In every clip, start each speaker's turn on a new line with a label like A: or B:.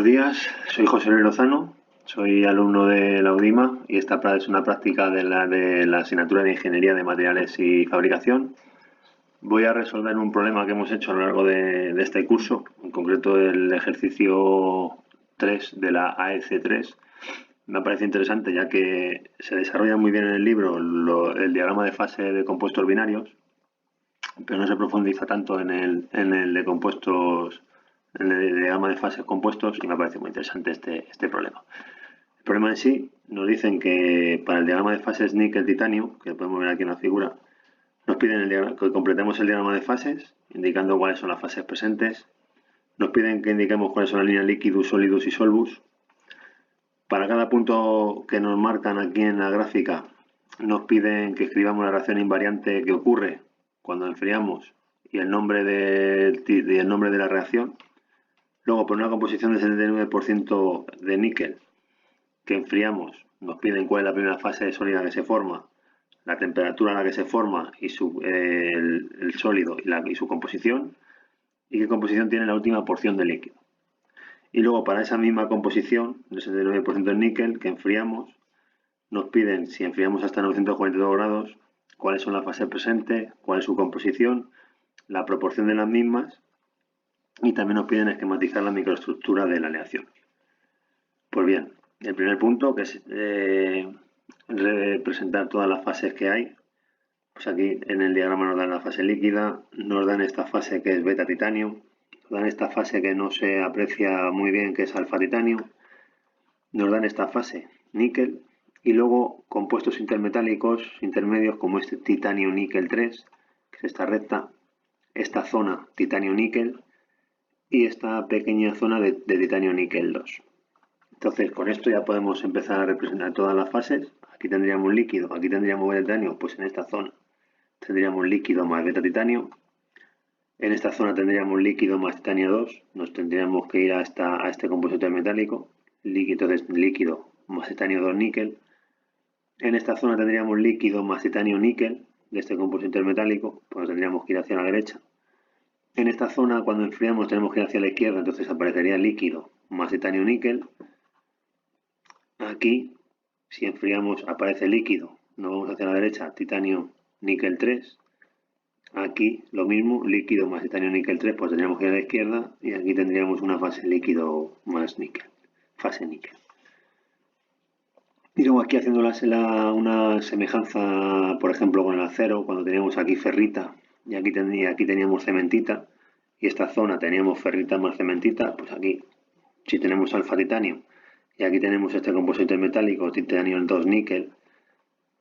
A: días, soy José Luis Lozano, soy alumno de la UDIMA y esta es una práctica de la asignatura de Ingeniería de Materiales y Fabricación. Voy a resolver un problema que hemos hecho a lo largo de este curso, en concreto el ejercicio 3 de la AEC3. Me parece interesante ya que se desarrolla muy bien en el libro el diagrama de fase de compuestos binarios, pero no se profundiza tanto en el de compuestos, en el diagrama de fases compuestos, y me parece muy interesante este problema. El problema en sí nos dicen que para el diagrama de fases níquel-titanio, que podemos ver aquí en la figura, nos piden que completemos el diagrama de fases, indicando cuáles son las fases presentes. Nos piden que indiquemos cuáles son las líneas liquidus, solidus y solvus. Para cada punto que nos marcan aquí en la gráfica, nos piden que escribamos la reacción invariante que ocurre cuando enfriamos y el nombre de la reacción. Luego, por una composición de 79% de níquel que enfriamos, nos piden cuál es la primera fase sólida que se forma, la temperatura a la que se forma y el sólido y su composición, y qué composición tiene la última porción de líquido. Y luego, para esa misma composición de 79% de níquel que enfriamos, nos piden, si enfriamos hasta 942 grados, cuáles son las fases presentes, cuál es su composición, la proporción de las mismas, y también nos piden esquematizar la microestructura de la aleación. Pues bien, el primer punto, que es representar todas las fases que hay, pues aquí en el diagrama nos dan la fase líquida, nos dan esta fase que es beta titanio, nos dan esta fase que no se aprecia muy bien, que es alfa titanio, nos dan esta fase níquel, y luego compuestos intermetálicos intermedios como este titanio-níquel 3, que es esta recta, esta zona titanio-níquel y esta pequeña zona de titanio-níquel 2. Entonces, con esto ya podemos empezar a representar todas las fases. Aquí tendríamos líquido, aquí tendríamos beta titanio, pues en esta zona tendríamos líquido más beta titanio. En esta zona tendríamos líquido más titanio 2, nos tendríamos que ir a este compuesto intermetálico, entonces líquido más titanio 2 níquel. En esta zona tendríamos líquido más titanio níquel de este compuesto intermetálico, pues tendríamos que ir hacia la derecha. En esta zona, cuando enfriamos, tenemos que ir hacia la izquierda, entonces aparecería líquido más titanio níquel. Aquí, si enfriamos, aparece líquido, nos vamos hacia la derecha, titanio níquel 3. Aquí lo mismo, líquido más titanio níquel 3, pues tendríamos que ir a la izquierda, y aquí tendríamos una fase líquido más níquel, fase níquel. Y luego aquí haciendo una semejanza, por ejemplo, con el acero, cuando teníamos aquí ferrita y aquí teníamos cementita, y esta zona teníamos ferrita más cementita, pues aquí, si tenemos alfa titanio y aquí tenemos este compuesto intermetálico, titanio 2 níquel,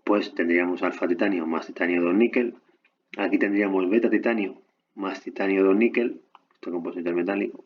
A: pues tendríamos alfa titanio más titanio 2 níquel. Aquí tendríamos beta titanio más titanio 2 níquel, este compuesto intermetálico.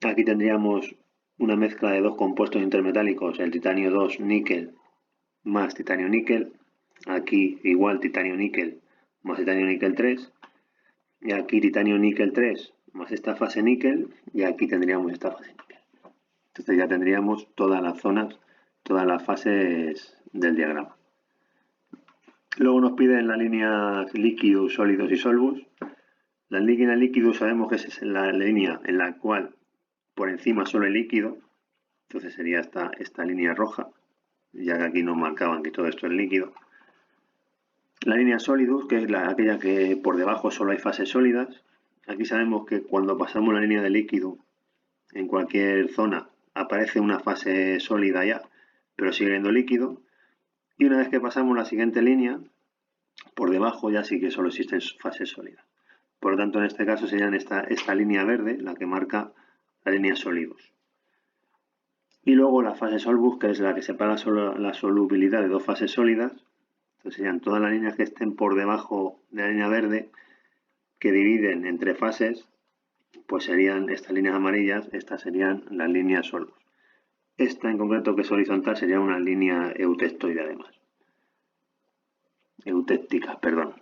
A: Aquí tendríamos una mezcla de dos compuestos intermetálicos, el titanio 2 níquel más titanio níquel. Aquí igual titanio níquel más titanio níquel 3. Y aquí titanio níquel 3 más esta fase níquel. Y aquí tendríamos esta fase níquel. Entonces ya tendríamos todas las zonas, todas las fases del diagrama. Luego nos piden la línea líquidos, sólidos y solvus. La línea líquidos sabemos que es la línea en la cual por encima solo el líquido, entonces sería esta línea roja, ya que aquí nos marcaban que todo esto es líquido. La línea solidus, que es aquella que por debajo solo hay fases sólidas. Aquí sabemos que cuando pasamos la línea de líquido en cualquier zona aparece una fase sólida ya, pero sigue siendo líquido. Y una vez que pasamos la siguiente línea, por debajo ya sí que solo existen fases sólidas. Por lo tanto, en este caso serían esta línea verde, la que marca la línea sólidos. Y luego la fase solvus, que es la que separa la solubilidad de dos fases sólidas. Entonces serían todas las líneas que estén por debajo de la línea verde, que dividen entre fases, pues serían estas líneas amarillas, estas serían las líneas solvus. Esta en concreto, que es horizontal, sería una línea eutectoide además. Eutéptica, perdón.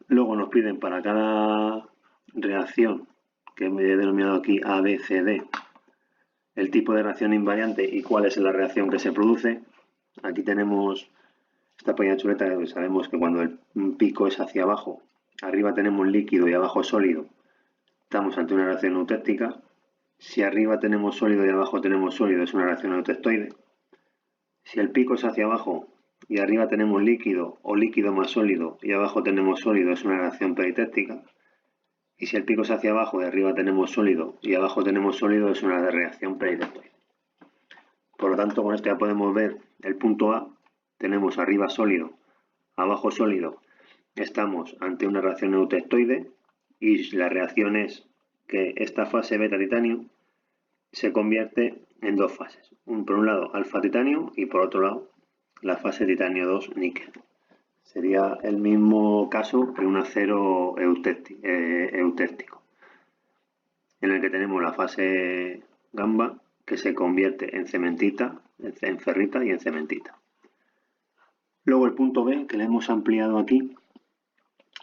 A: Luego nos piden para cada reacción, que me he denominado aquí A, B, C, D, el tipo de reacción invariante y cuál es la reacción que se produce. Aquí tenemos esta pequeña chuleta que sabemos que cuando el pico es hacia abajo, arriba tenemos líquido y abajo sólido, estamos ante una reacción eutéptica. Si arriba tenemos sólido y abajo tenemos sólido, es una reacción eutectoide. Si el pico es hacia abajo y arriba tenemos líquido o líquido más sólido y abajo tenemos sólido, es una reacción peritéctica. Y si el pico es hacia abajo y arriba tenemos sólido y abajo tenemos sólido, es una reacción peritéctoide. Por lo tanto, con esto ya podemos ver el punto A, tenemos arriba sólido, abajo sólido, estamos ante una reacción eutectoide y la reacción es que esta fase beta titanio se convierte en dos fases. Por un lado alfa titanio y por otro lado la fase titanio 2 níquel. Sería el mismo caso que un acero eutéctico, en el que tenemos la fase gamba que se convierte en cementita, en ferrita y en cementita. Luego el punto B, que le hemos ampliado aquí,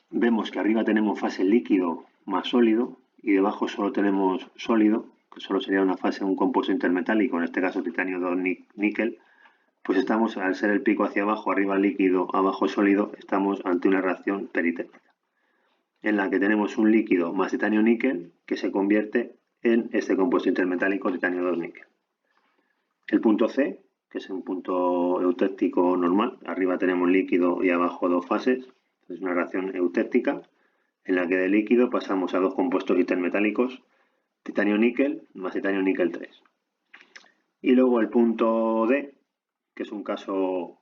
A: vemos que arriba tenemos fase líquido más sólido y debajo solo tenemos sólido, que solo sería una fase, un compuesto intermetálico, en este caso titanio 2 níquel. Pues estamos, al ser el pico hacia abajo, arriba líquido, abajo sólido, estamos ante una reacción peritéctica, en la que tenemos un líquido más titanio níquel que se convierte en este compuesto intermetálico titanio 2 níquel. El punto C, que es un punto eutéctico normal, arriba tenemos líquido y abajo dos fases, es una reacción eutéctica, en la que de líquido pasamos a dos compuestos intermetálicos, titanio níquel más titanio níquel 3. Y luego el punto D, que es un caso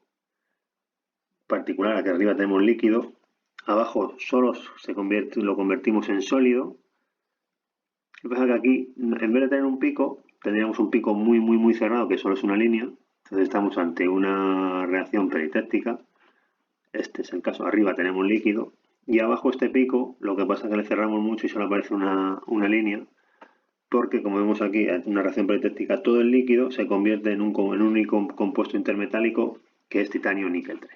A: particular, aquí arriba tenemos líquido, abajo solo lo convertimos en sólido. Lo que pasa es que aquí, en vez de tener un pico, tendríamos un pico muy cerrado, que solo es una línea. Entonces estamos ante una reacción peritéctica. Este es el caso. Arriba tenemos líquido. Y abajo este pico, lo que pasa es que le cerramos mucho y solo aparece una línea. Porque, como vemos aquí, en una reacción peritéctica, todo el líquido se convierte en un único compuesto intermetálico, que es titanio níquel 3.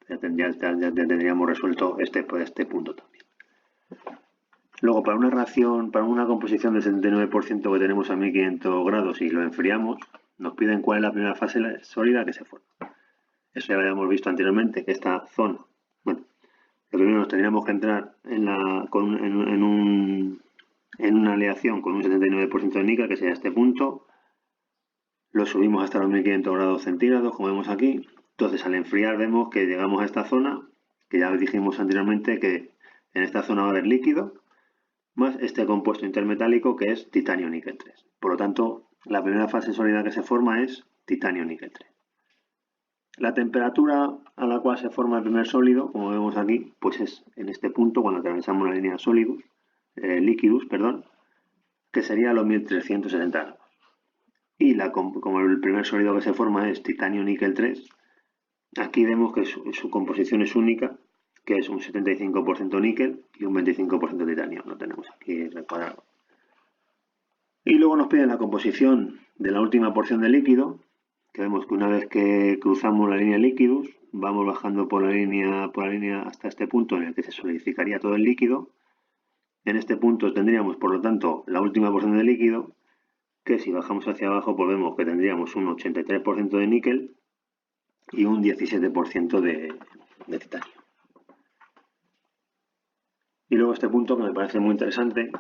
A: Ya tendríamos resuelto este punto también. Luego, para una reacción, para una composición del 79% que tenemos a 1500 grados y lo enfriamos, nos piden cuál es la primera fase sólida que se forma. Eso ya lo habíamos visto anteriormente, que esta zona, bueno, lo primero nos tendríamos que entrar en una aleación con un 79% de níquel, que sería este punto. Lo subimos hasta los 1500 grados centígrados, como vemos aquí. Entonces, al enfriar vemos que llegamos a esta zona, que ya dijimos anteriormente que en esta zona va a haber líquido, más este compuesto intermetálico que es titanio níquel 3. Por lo tanto, la primera fase sólida que se forma es titanio níquel 3. La temperatura a la cual se forma el primer sólido, como vemos aquí, pues es en este punto cuando atravesamos la línea líquidos, que sería a los 1370 grados. Y como el primer sólido que se forma es titanio níquel 3, aquí vemos que su composición es única, que es un 75% níquel y un 25% titanio. Lo tenemos aquí recuadrado. Y luego nos piden la composición de la última porción de líquido, que vemos que una vez que cruzamos la línea líquidos, vamos bajando por la línea hasta este punto en el que se solidificaría todo el líquido. En este punto tendríamos, por lo tanto, la última porción de líquido, que si bajamos hacia abajo, pues vemos que tendríamos un 83% de níquel y un 17% de titanio. Y luego este punto que me parece muy interesante,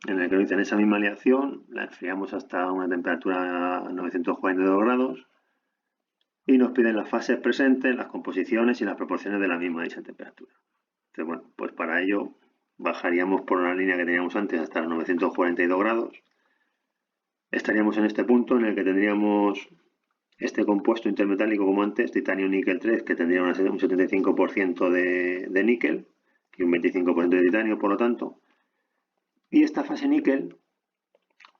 A: en el que nos dicen esa misma aleación, la enfriamos hasta una temperatura a 942 grados y nos piden las fases presentes, las composiciones y las proporciones de la misma dicha temperatura. Entonces, bueno, pues para ello bajaríamos por la línea que teníamos antes hasta los 942 grados. Estaríamos en este punto en el que tendríamos este compuesto intermetálico como antes, titanio níquel 3, que tendría un 75% de níquel y un 25% de titanio, por lo tanto. Y esta fase níquel,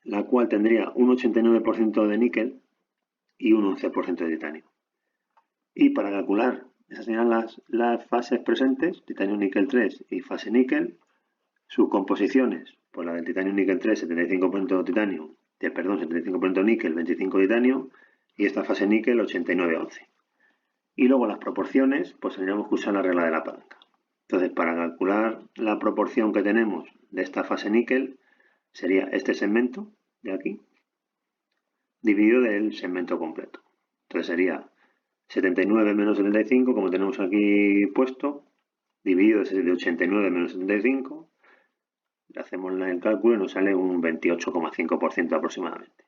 A: la cual tendría un 89% de níquel y un 11% de titanio. Y para calcular, esas serían las fases presentes, titanio níquel 3 y fase níquel, sus composiciones, pues la del titanio níquel 3, 75% titanio, 75% níquel, 25 titanio, y esta fase níquel 89-11. Y luego las proporciones, pues tendríamos que usar la regla de la palanca. Entonces, para calcular la proporción que tenemos de esta fase níquel, sería este segmento de aquí, dividido del segmento completo. Entonces sería 79 menos 75, como tenemos aquí puesto, dividido de 89 menos 75, hacemos el cálculo y nos sale un 28,5% aproximadamente.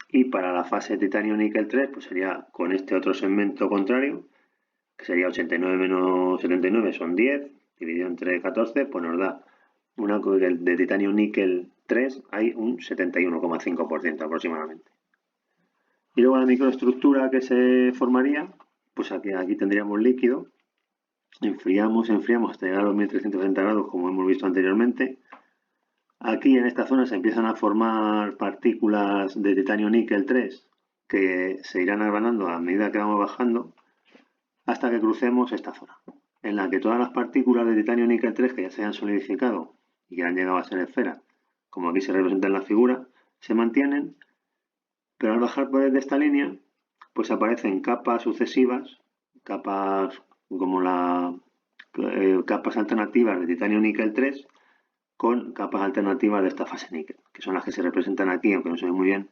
A: Y para la fase titanio-níquel 3, pues sería con este otro segmento contrario, que sería 89 menos 79 son 10, dividido entre 14, pues nos da una de titanio-níquel 3 hay un 71,5% aproximadamente. Y luego la microestructura que se formaría, pues aquí tendríamos líquido, enfriamos hasta llegar a los 1360 grados, como hemos visto anteriormente. Aquí en esta zona se empiezan a formar partículas de titanio-níquel 3 que se irán agranando a medida que vamos bajando hasta que crucemos esta zona, en la que todas las partículas de titanio-níquel 3 que ya se hayan solidificado y que han llegado a ser esfera, como aquí se representa en la figura, se mantienen, pero al bajar por esta línea, pues aparecen capas sucesivas, capas como capas alternativas de titanio-níquel 3 con capas alternativas de esta fase níquel, que son las que se representan aquí, aunque no se ve muy bien,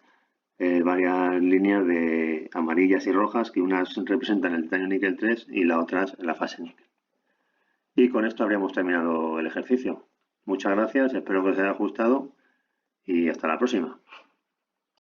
A: varias líneas de amarillas y rojas, que unas representan el titanio níquel 3 y la otra la fase níquel. Y con esto habríamos terminado el ejercicio. Muchas gracias, espero que os haya gustado y hasta la próxima.